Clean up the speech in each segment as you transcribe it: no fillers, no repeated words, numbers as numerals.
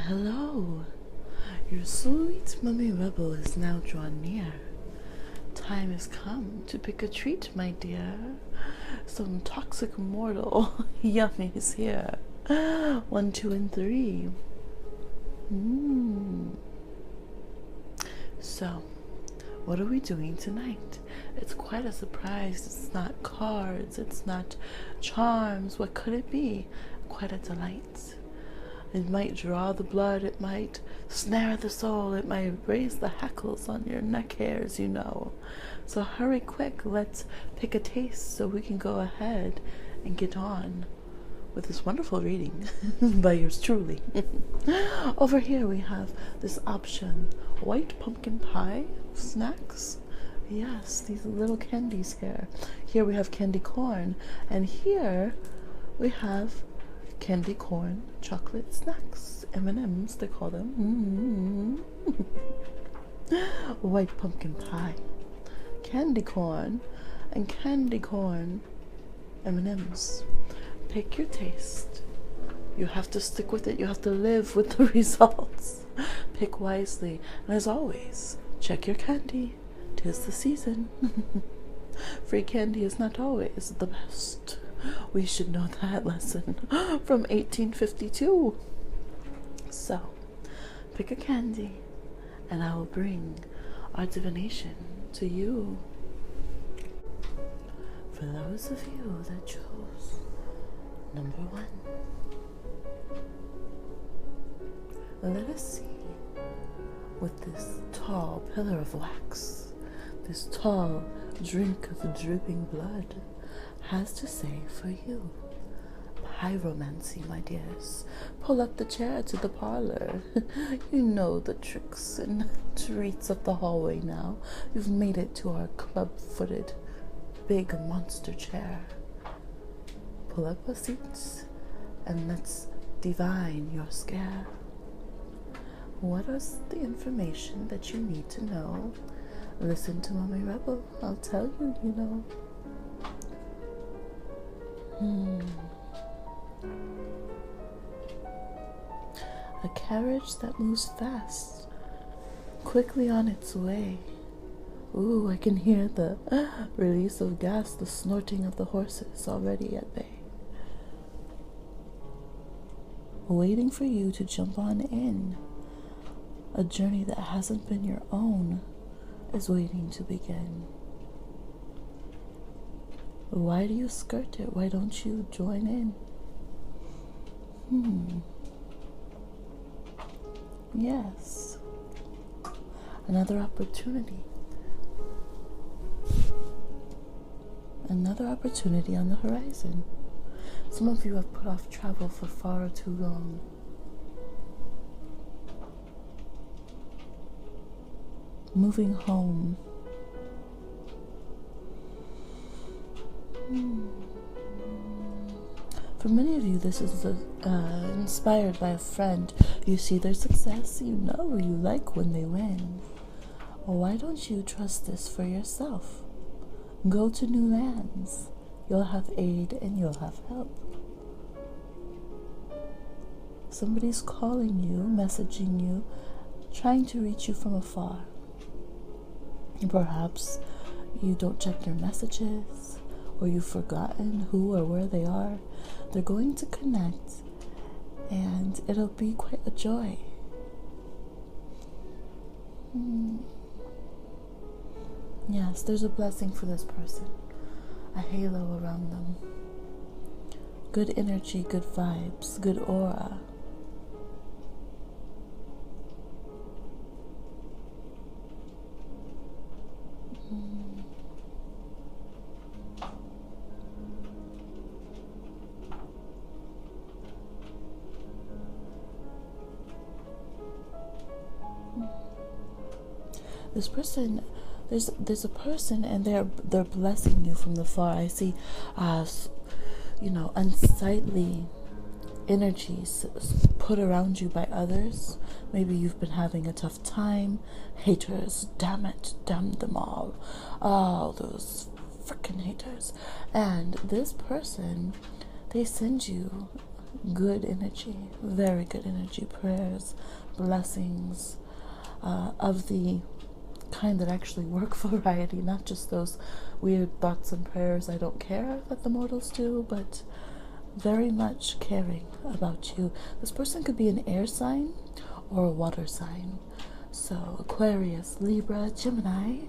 Hello, your sweet mummy rebel is now drawn near. Time has come to pick a treat, my dear. Some toxic mortal yummies here. 1, 2, and 3. So, what are we doing tonight? It's quite a surprise. It's not cards, it's not charms. What could it be? Quite a delight. It might draw the blood, it might snare the soul, it might raise the hackles on your neck hairs, you know. So hurry quick, let's pick a taste so we can go ahead and get on with this wonderful reading by yours truly. Over here we have this option, white pumpkin pie snacks. Yes, these little candies here. Here we have candy corn, and here we have candy corn chocolate snacks, M&Ms they call them. White pumpkin pie, candy corn, and candy corn M&Ms. Pick your taste. You have to stick with it. You have to live with the results. Pick wisely, and as always, check your candy. 'Tis the season. Free candy is not always the best. We should know that lesson from 1852. So, pick a candy, and I will bring our divination to you. For those of you that chose number 1, let us see what this tall pillar of wax, this tall drink of dripping blood, has to say for you. Pyromancy, my dears. Pull up the chair to the parlor. You know the tricks and treats of the hallway now. You've made it to our club-footed, big monster chair. Pull up a seat and let's divine your scare. What is the information that you need to know? Listen to Mommy Rebel. I'll tell you, you know. A carriage that moves fast, quickly on its way. Ooh, I can hear the release of gas, the snorting of the horses already at bay. Waiting for you to jump on in. A journey that hasn't been your own is waiting to begin. Why do you skirt it? Why don't you join in? Yes. Another opportunity. Another opportunity on the horizon. Some of you have put off travel for far too long. Moving home. For many of you, this is inspired by a friend. You see their success, you know you like when they win. Why don't you trust this for yourself? Go to new lands. You'll have aid and you'll have help. Somebody's calling you, messaging you, trying to reach you from afar. Perhaps you don't check your messages, or you've forgotten who or where they are. They're going to connect, and it'll be quite a joy. Yes, there's a blessing for this person. A halo around them. Good energy, good vibes, good aura. This person, there's a person, and they're blessing you from the far. I see, unsightly energies put around you by others. Maybe you've been having a tough time. Haters, damn it, damn them all. Oh, those freaking haters. And this person, they send you good energy, very good energy, prayers, blessings, of the kind that actually work variety, not just those weird thoughts and prayers I don't care that the mortals do, but very much caring about you. This person could be an air sign or a water sign. So Aquarius, Libra, Gemini.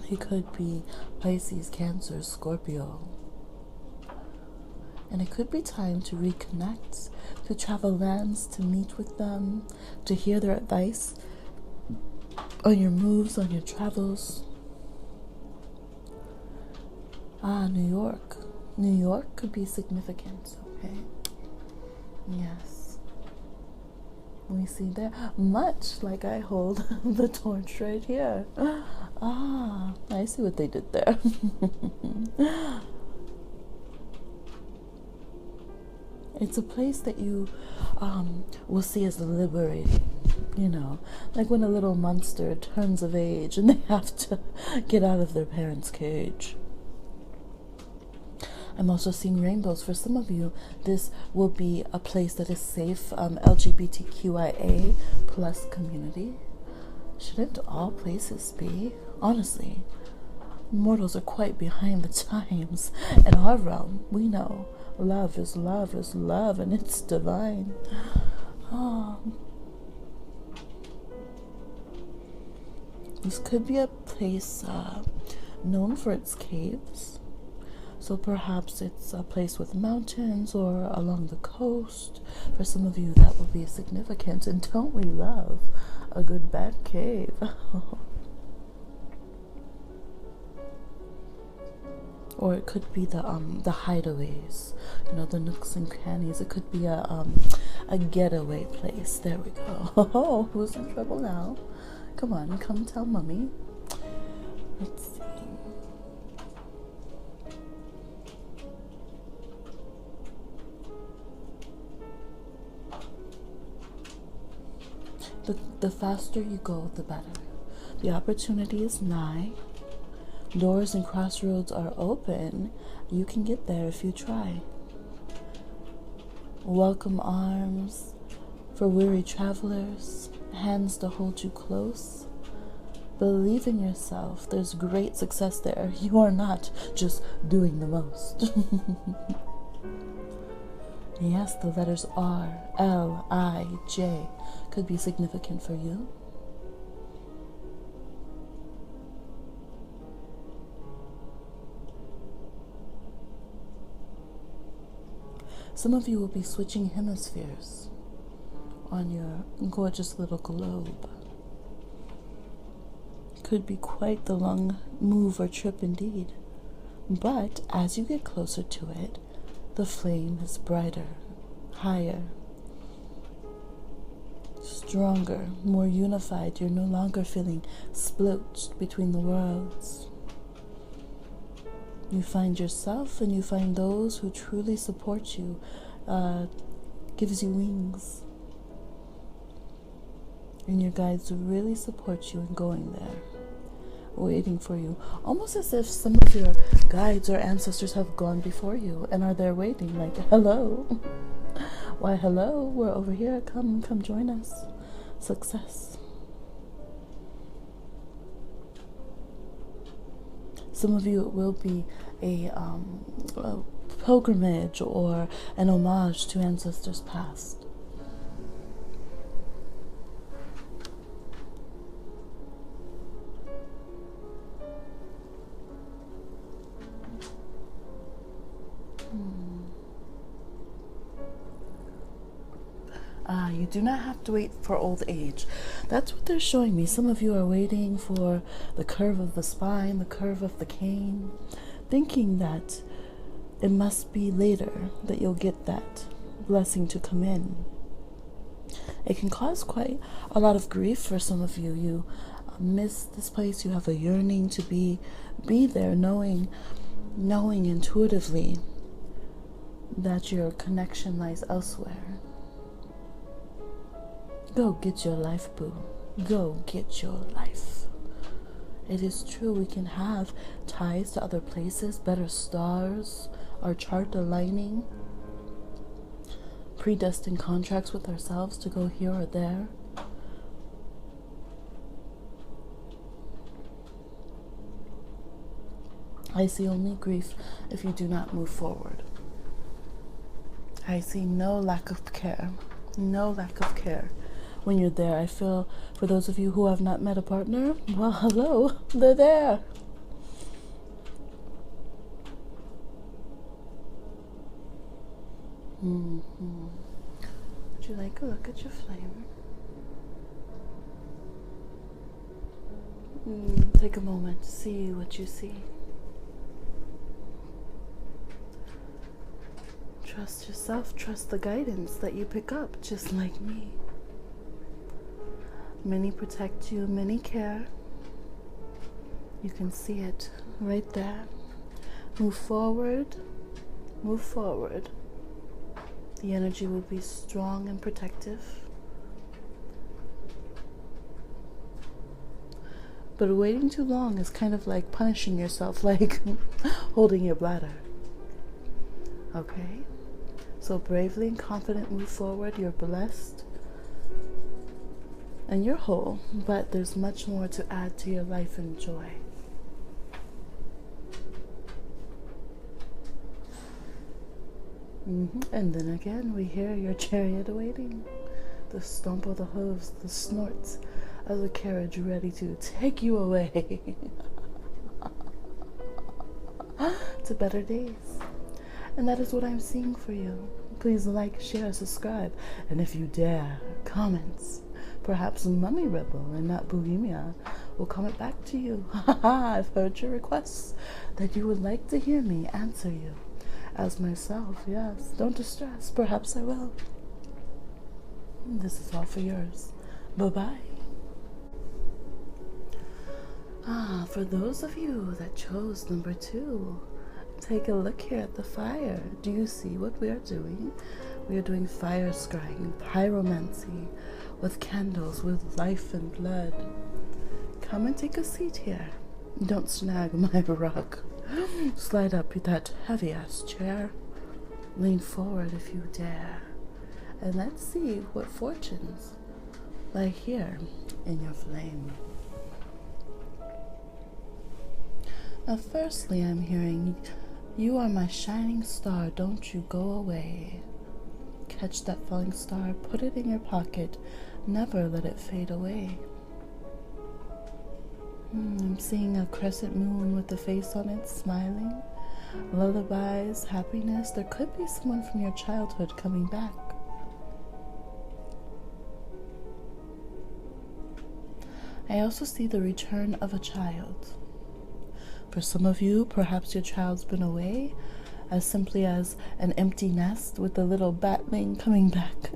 He could be Pisces, Cancer, Scorpio. And it could be time to reconnect, to travel lands, to meet with them, to hear their advice on your moves, on your travels. New York. New York could be significant, okay? Yes. We see there, much like I hold the torch right here. I see what they did there. It's a place that you will see as liberating, you know, like when a little monster turns of age and they have to get out of their parents' cage. I'm also seeing rainbows. For some of you, this will be a place that is safe, LGBTQIA plus community. Shouldn't all places be? Honestly, mortals are quite behind the times. In our realm, we know love is love is love, and it's divine. This could be a place known for its caves. So perhaps it's a place with mountains or along the coast. For some of you, that will be significant. And don't we love a good bat cave? Or it could be the hideaways, you know, the nooks and crannies. It could be a getaway place. There we go. Oh, who's in trouble now? Come on, come tell mommy. Let's see. The faster you go, the better. The opportunity is nigh. Doors and crossroads are open. You can get there if you try. Welcome arms for weary travelers, hands to hold you close. Believe in yourself. There's great success there. You are not just doing the most. Yes, the letters R, L, I, J could be significant for you. Some of you will be switching hemispheres on your gorgeous little globe. Could be quite the long move or trip indeed. But as you get closer to it, the flame is brighter, higher, stronger, more unified. You're no longer feeling split between the worlds. You find yourself and you find those who truly support you, gives you wings. And your guides really support you in going there, waiting for you. Almost as if some of your guides or ancestors have gone before you and are there waiting, like, hello. Why, hello, we're over here. Come join us. Success. Some of you, it will be a pilgrimage or an homage to ancestors past. You do not have to wait for old age. That's what they're showing me. Some of you are waiting for the curve of the spine, the curve of the cane, thinking that it must be later that you'll get that blessing to come in. It can cause quite a lot of grief for some of you. You miss this place. You have a yearning to be there, knowing intuitively that your connection lies elsewhere. Go get your life, boo. Go get your life. It is true, we can have ties to other places, better stars, our chart aligning. predestined contracts with ourselves to go here or there. I see only grief if you do not move forward. I see no lack of care. No lack of care when you're there. I feel for those of you who have not met a partner, well, hello, they're there. Would you like a look at your flame? Take a moment to see what you see. Trust yourself, trust the guidance that you pick up, just like me. Many protect you, many care. You can see it right there. Move forward, move forward. The energy will be strong and protective. But waiting too long is kind of like punishing yourself, like holding your bladder. Okay? So bravely and confident move forward. You're blessed. And you're whole, but there's much more to add to your life and joy. And then again, we hear your chariot awaiting. The stomp of the hooves, the snorts of the carriage ready to take you away to better days. And that is what I'm seeing for you. Please like, share, subscribe, and if you dare, comments. Perhaps Mummy Rebel and not Bohemia will comment back to you. I've heard your requests that you would like to hear me answer you. As myself, yes. Don't distress. Perhaps I will. This is all for yours. Bye-bye. For those of you that chose number 2, take a look here at the fire. Do you see what we are doing? We are doing fire scrying, pyromancy, with candles, with life and blood. Come and take a seat here. Don't snag my rug. Slide up that heavy-ass chair. Lean forward if you dare. And let's see what fortunes lie here in your flame. Now, firstly, I'm hearing, you are my shining star, don't you go away. Catch that falling star, put it in your pocket, never let it fade away. I'm seeing a crescent moon with a face on it, smiling. Lullabies, happiness. There could be someone from your childhood coming back. I also see the return of a child. For some of you, perhaps your child's been away, as simply as an empty nest with a little batling coming back.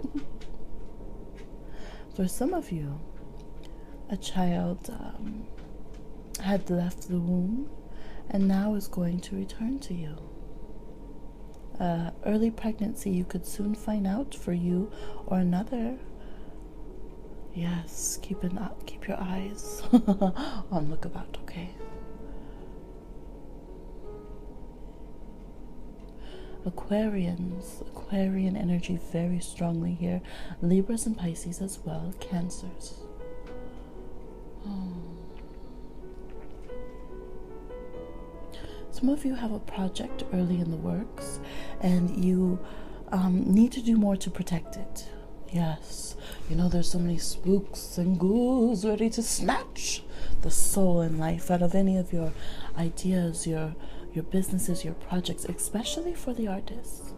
For some of you, a child had left the womb and now is going to return to you. Early pregnancy, you could soon find out for you or another. Yes, keep your eyes on lookabout, okay? Aquarian energy very strongly here. Libras and Pisces as well. Cancers. Some of you have a project early in the works and you need to do more to protect it. Yes, you know, there's so many spooks and ghouls ready to snatch the soul and life out of any of your ideas, your businesses, your projects, especially for the artists.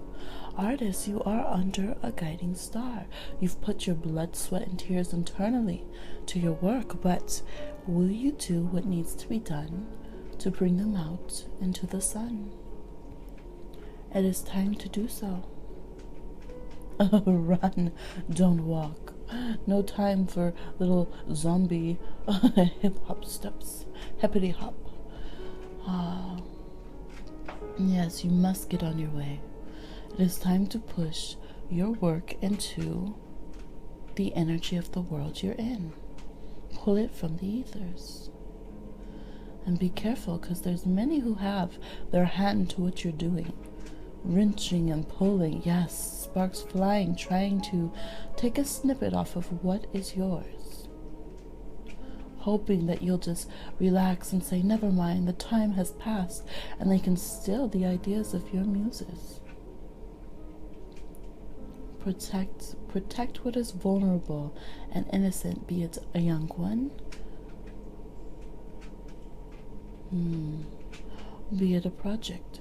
Artists, you are under a guiding star. You've put your blood, sweat, and tears internally to your work, but will you do what needs to be done to bring them out into the sun? It is time to do so. Run, don't walk. No time for little zombie hip-hop steps. Hippity hop. Yes, you must get on your way. It is time to push your work into the energy of the world you're in. Pull it from the ethers. And be careful, because there's many who have their hand to what you're doing. wrenching and pulling, yes, sparks flying, trying to take a snippet off of what is yours, hoping that you'll just relax and say, never mind, the time has passed, and they can steal the ideas of your muses. Protect what is vulnerable and innocent, be it a young one, be it a project.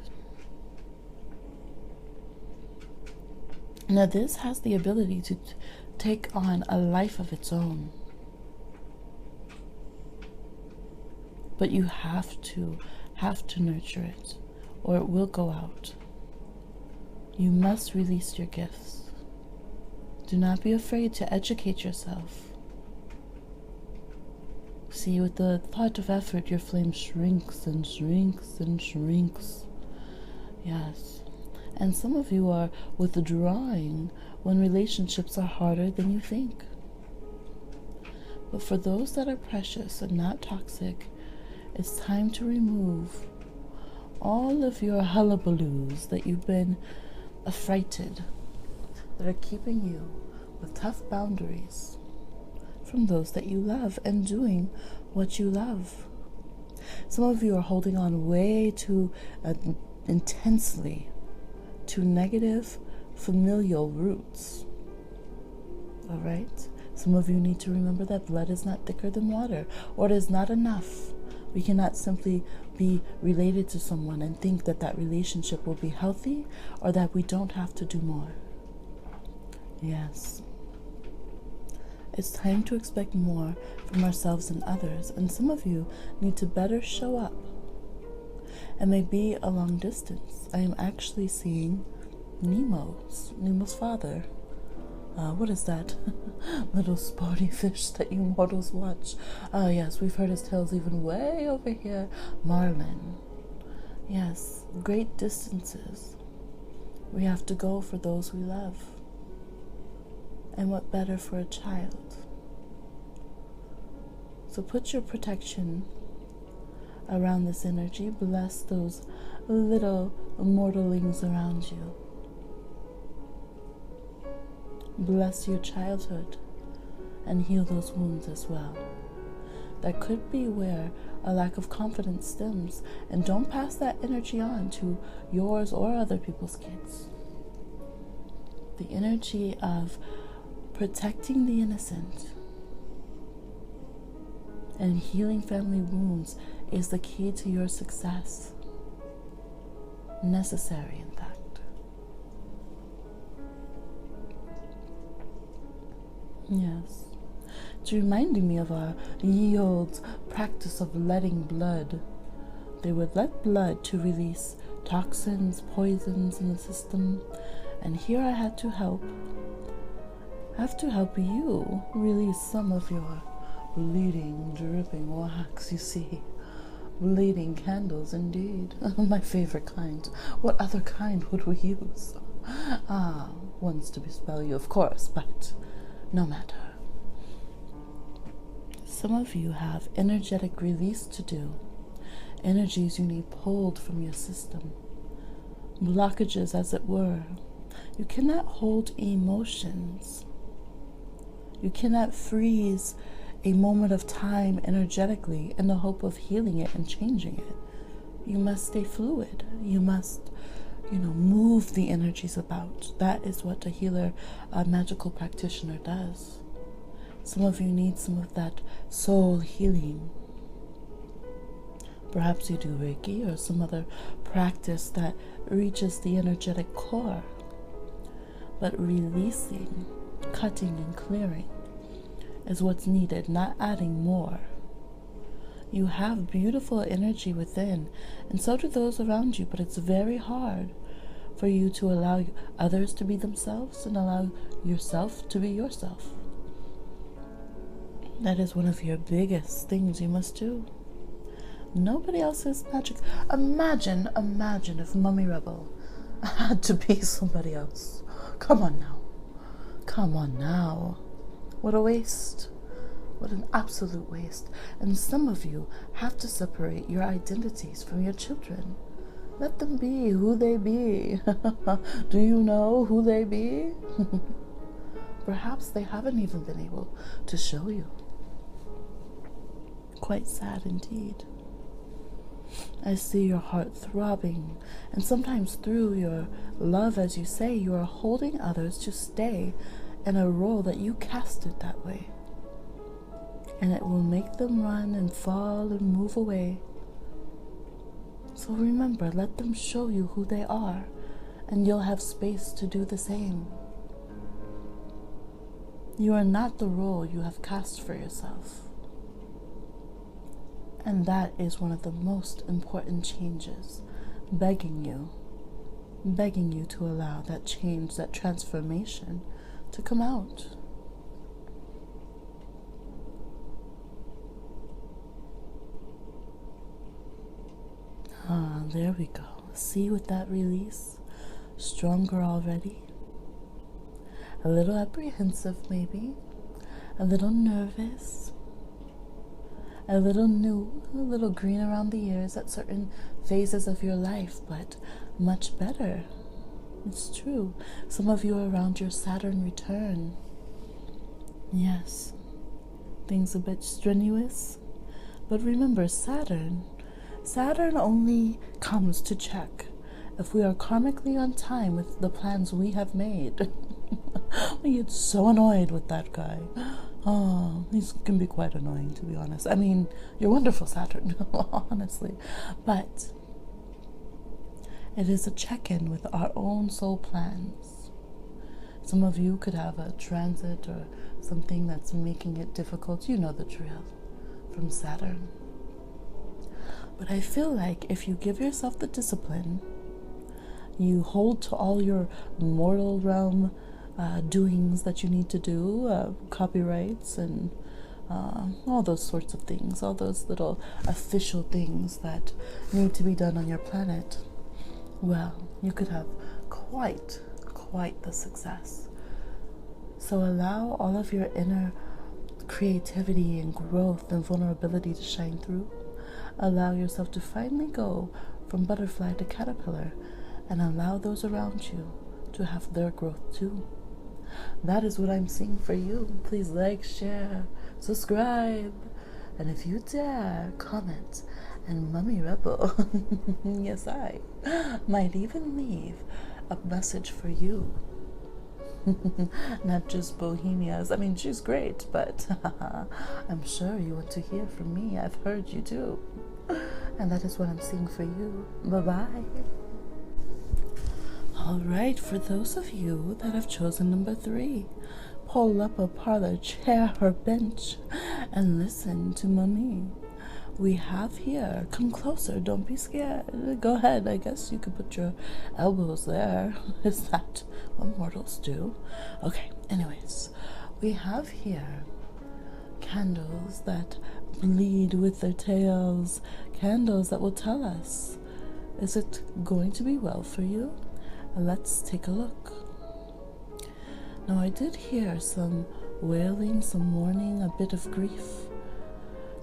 Now this has the ability to take on a life of its own. But you have to nurture it, or it will go out. You must release your gifts. Do not be afraid to educate yourself. See, with the thought of effort, your flame shrinks and shrinks and shrinks. Yes. And some of you are withdrawing when relationships are harder than you think. But for those that are precious and not toxic, it's time to remove all of your hullabaloos that you've been affrighted, that are keeping you with tough boundaries from those that you love and doing what you love. Some of you are holding on way too intensely to negative familial roots. All right? Some of you need to remember that blood is not thicker than water, or it is not enough. We cannot simply be related to someone and think that that relationship will be healthy, or that we don't have to do more. Yes. It's time to expect more from ourselves and others, and some of you need to better show up. It may be a long distance. I am actually seeing Nemo's father. What is that little sporty fish that you mortals watch? Oh yes, we've heard his tales even way over here. Marlin. Yes, great distances. We have to go for those we love. And what better for a child? So put your protection around this energy. Bless those little mortalings around you. Bless your childhood and heal those wounds as well. That could be where a lack of confidence stems, and don't pass that energy on to yours or other people's kids. The energy of protecting the innocent and healing family wounds is the key to your success. Necessary, in fact. Yes. It's reminding me of our ye olde practice of letting blood. They would let blood to release toxins, poisons in the system. And here I have to help you release some of your bleeding, dripping wax, you see. Bleeding candles, indeed. My favorite kind. What other kind would we use? Ones to bespell you, of course, but no matter. Some of you have energetic release to do. Energies you need pulled from your system. Blockages, as it were. You cannot hold emotions. You cannot freeze a moment of time energetically in the hope of healing it and changing it. You must stay fluid. You must, move the energies about. That is what a healer, a magical practitioner does. Some of you need some of that soul healing. Perhaps you do Reiki or some other practice that reaches the energetic core. But releasing, cutting, and clearing is what's needed, not adding more. You have beautiful energy within, and so do those around you, but it's very hard for you to allow others to be themselves and allow yourself to be yourself. That is one of your biggest things you must do. Nobody else is magic. Imagine if Mummy Rebel had to be somebody else. Come on now. What a waste. What an absolute waste. And some of you have to separate your identities from your children. Let them be who they be. Do you know who they be? Perhaps they haven't even been able to show you. Quite sad indeed. I see your heart throbbing, and sometimes through your love, as you say, you are holding others to stay in a role that you casted that way. And it will make them run and fall and move away. So remember, let them show you who they are, and you'll have space to do the same. You are not the role you have cast for yourself. And that is one of the most important changes, begging you to allow that change, that transformation to come out. Ah, there we go. See, with that release, stronger already. A little apprehensive maybe, a little nervous, a little new, a little green around the ears at certain phases of your life, but much better. It's true. Some of you are around your Saturn return. Yes, things a bit strenuous, but remember, Saturn only comes to check if we are karmically on time with the plans we have made. We get so annoyed with that guy. Oh, he can be quite annoying, to be honest. I mean, you're wonderful, Saturn, honestly. But it is a check-in with our own soul plans. Some of you could have a transit or something that's making it difficult. You know the drill from Saturn. But I feel like if you give yourself the discipline, you hold to all your mortal realm doings that you need to do, copyrights and all those sorts of things, all those little official things that need to be done on your planet, well, you could have quite the success. So allow all of your inner creativity and growth and vulnerability to shine through. Allow yourself to finally go from butterfly to caterpillar, and allow those around you to have their growth too. That is what I'm seeing for you. Please like, share, subscribe, and if you dare, comment and Mummy Rebel. Yes, I might even leave a message for you. Not just Bohemia's. I mean, she's great, but I'm sure you want to hear from me. I've heard you too. And that is what I'm seeing for you. Bye-bye. All right, for those of you that have chosen number 3, pull up a parlor chair or bench and listen to Mummy. We have here, come closer, don't be scared. Go ahead, I guess you could put your elbows there. Is that what mortals do? Okay, anyways, we have here candles that bleed with their tails, candles that will tell us, is it going to be well for you? Let's take a look. Now, I did hear some wailing, some mourning, a bit of grief.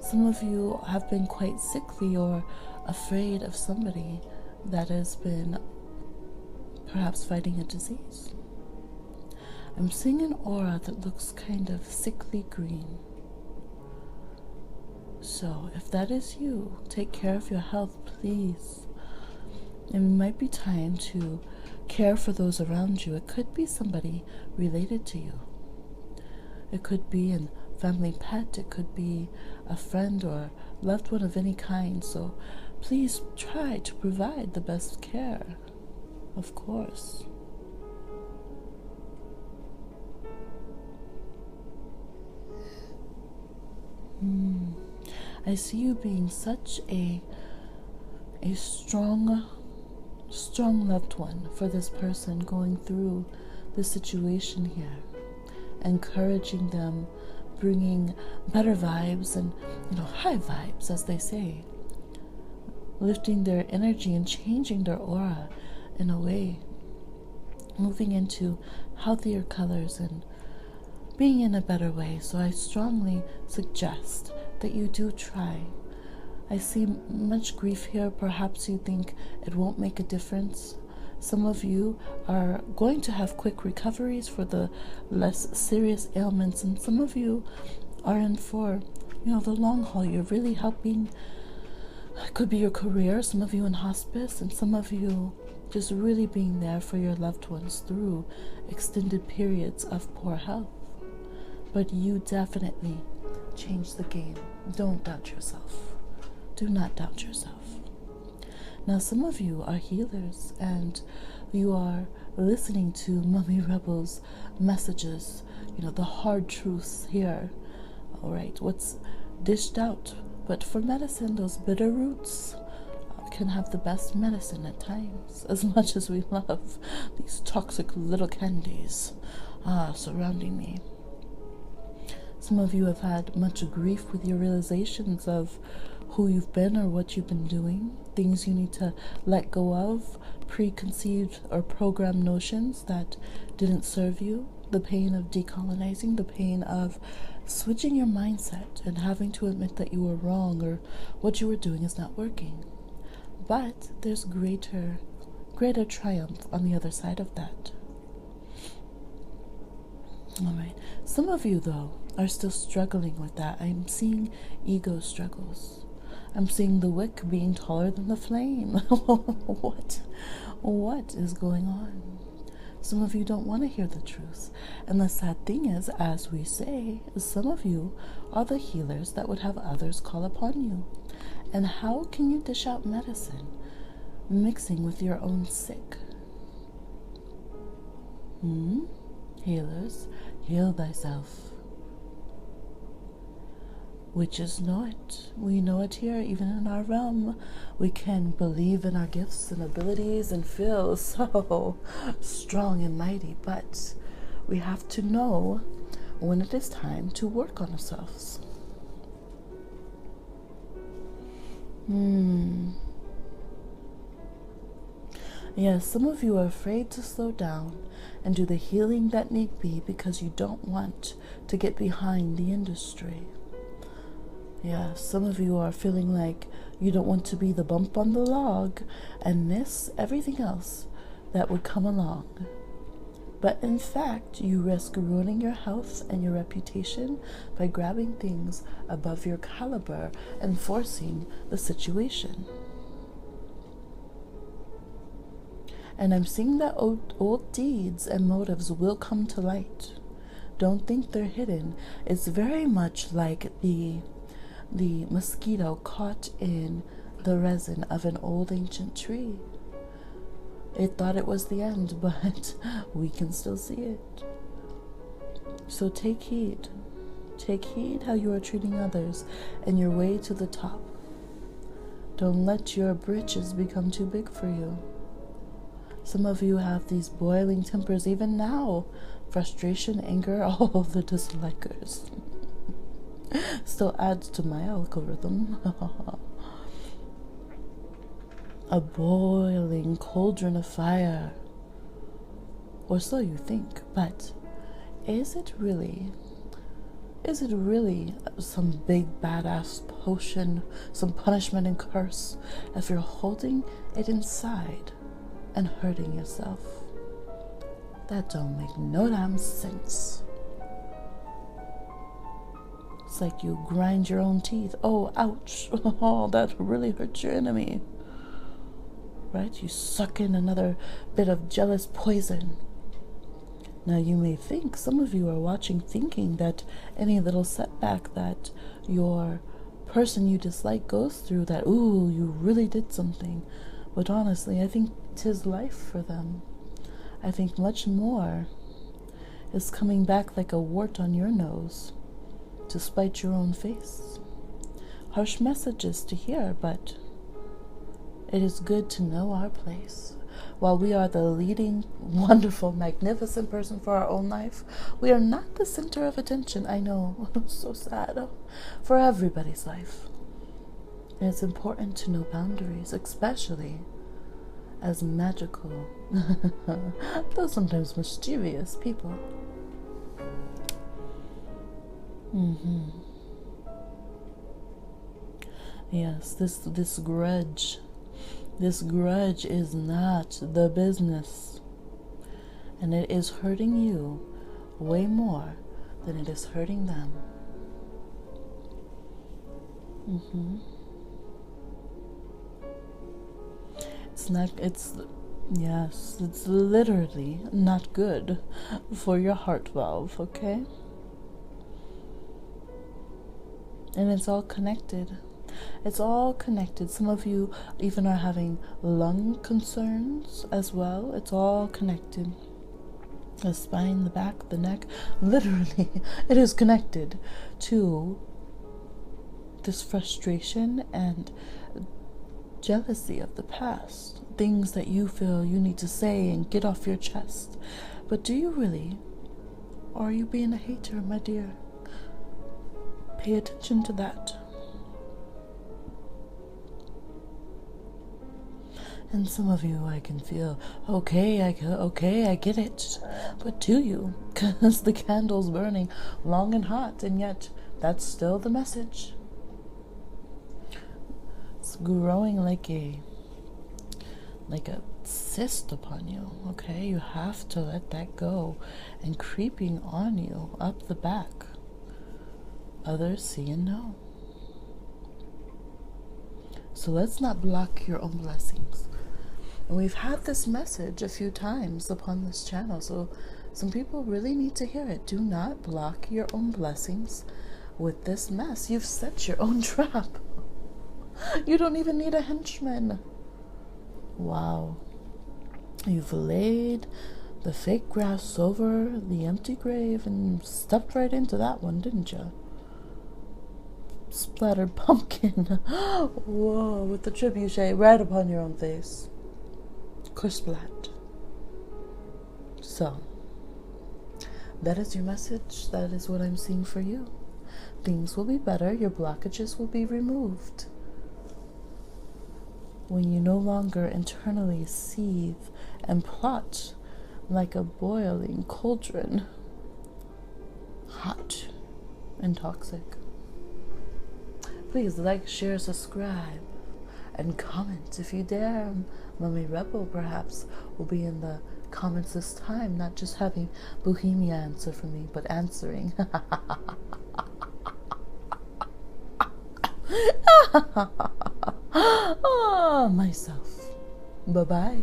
Some of you have been quite sickly or afraid of somebody that has been perhaps fighting a disease. I'm seeing an aura that looks kind of sickly green. So if that is you, take care of your health, please. It might be time to care for those around you. It could be somebody related to you. It could be an family pet, it could be a friend or loved one of any kind. So please try to provide the best care, of course. I see you being such a strong loved one for this person going through the situation here, encouraging them, bringing better vibes and, high vibes, as they say, lifting their energy and changing their aura in a way, moving into healthier colors and being in a better way. So I strongly suggest that you do try. I see much grief here. Perhaps you think it won't make a difference. Some of you are going to have quick recoveries for the less serious ailments, and some of you are in for, the long haul. You're really helping. It could be your career, some of you in hospice, and some of you just really being there for your loved ones through extended periods of poor health. But you definitely change the game. Don't doubt yourself. Do not doubt yourself. Now, some of you are healers, and you are listening to Mummy Rebel's messages, the hard truths here. All right, what's dished out. But for medicine, those bitter roots can have the best medicine at times, as much as we love these toxic little candies surrounding me. Some of you have had much grief with your realizations of who you've been or what you've been doing, things you need to let go of, preconceived or programmed notions that didn't serve you, the pain of decolonizing, the pain of switching your mindset and having to admit that you were wrong or what you were doing is not working. But there's greater triumph on the other side of that. All right. Some of you, though, are still struggling with that. I'm seeing ego struggles. I'm seeing the wick being taller than the flame. What is going on? Some of you don't want to hear the truth. And the sad thing is, as we say, some of you are the healers that would have others call upon you. And how can you dish out medicine mixing with your own sick? Healers, heal thyself. Witches know it. We know it here, even in our realm. We can believe in our gifts and abilities and feel so strong and mighty, but we have to know when it is time to work on ourselves. Yes, some of you are afraid to slow down and do the healing that need be because you don't want to get behind the industry. Yeah, some of you are feeling like you don't want to be the bump on the log and miss everything else that would come along. But in fact, you risk ruining your health and your reputation by grabbing things above your caliber and forcing the situation. And I'm seeing that old deeds and motives will come to light. Don't think they're hidden. It's very much like the mosquito caught in the resin of an old ancient tree. It thought it was the end, but we can still see it. So take heed. Take heed how you are treating others and your way to the top. Don't let your britches become too big for you. Some of you have these boiling tempers even now. Frustration, anger, all of the dislikers. Still adds to my algorithm. A boiling cauldron of fire. Or so you think, but is it really some big badass potion, some punishment and curse if you're holding it inside and hurting yourself? That don't make no damn sense. It's like you grind your own teeth. Oh, ouch. Oh, that really hurts your enemy. Right? You suck in another bit of jealous poison. Now you may think, some of you are watching thinking that any little setback that your person you dislike goes through, that, ooh, you really did something. But honestly, I think 'tis life for them. I think much more is coming back like a wart on your nose to spite your own face. Harsh messages to hear, but it is good to know our place. While we are the leading, wonderful, magnificent person for our own life, we are not the center of attention. I know, so sad, for everybody's life. And it's important to know boundaries, especially as magical, though sometimes mischievous people. Yes, this grudge. This grudge is not the business. And it is hurting you way more than it is hurting them. It's literally not good for your heart valve, okay? And it's all connected. It's all connected. Some of you even are having lung concerns as well. It's all connected. The spine, the back, the neck, literally, it is connected to this frustration and jealousy of the past. Things that you feel you need to say and get off your chest. But do you really? Or are you being a hater, my dear? Pay attention to that. And some of you, I can feel, okay, I get it. But do you? Because the candle's burning long and hot, and yet that's still the message. It's growing like a cyst upon you, okay? You have to let that go, and creeping on you up the back. Others see and know. So let's not block your own blessings. And we've had this message a few times upon this channel, so some people really need to hear it. Do not block your own blessings with this mess. You've set your own trap. You don't even need a henchman. Wow. You've laid the fake grass over the empty grave and stepped right into that one, didn't you? Splattered pumpkin. Whoa, with the trebuchet right upon your own face. Kersplat. So, that is your message. That is what I'm seeing for you. Things will be better. Your blockages will be removed. When you no longer internally seethe and plot like a boiling cauldron. Hot and toxic. Please like, share, subscribe, and comment if you dare. Mummy Rebel perhaps will be in the comments this time, not just having Bohemia answer for me, but answering. Oh, myself. Bye-bye.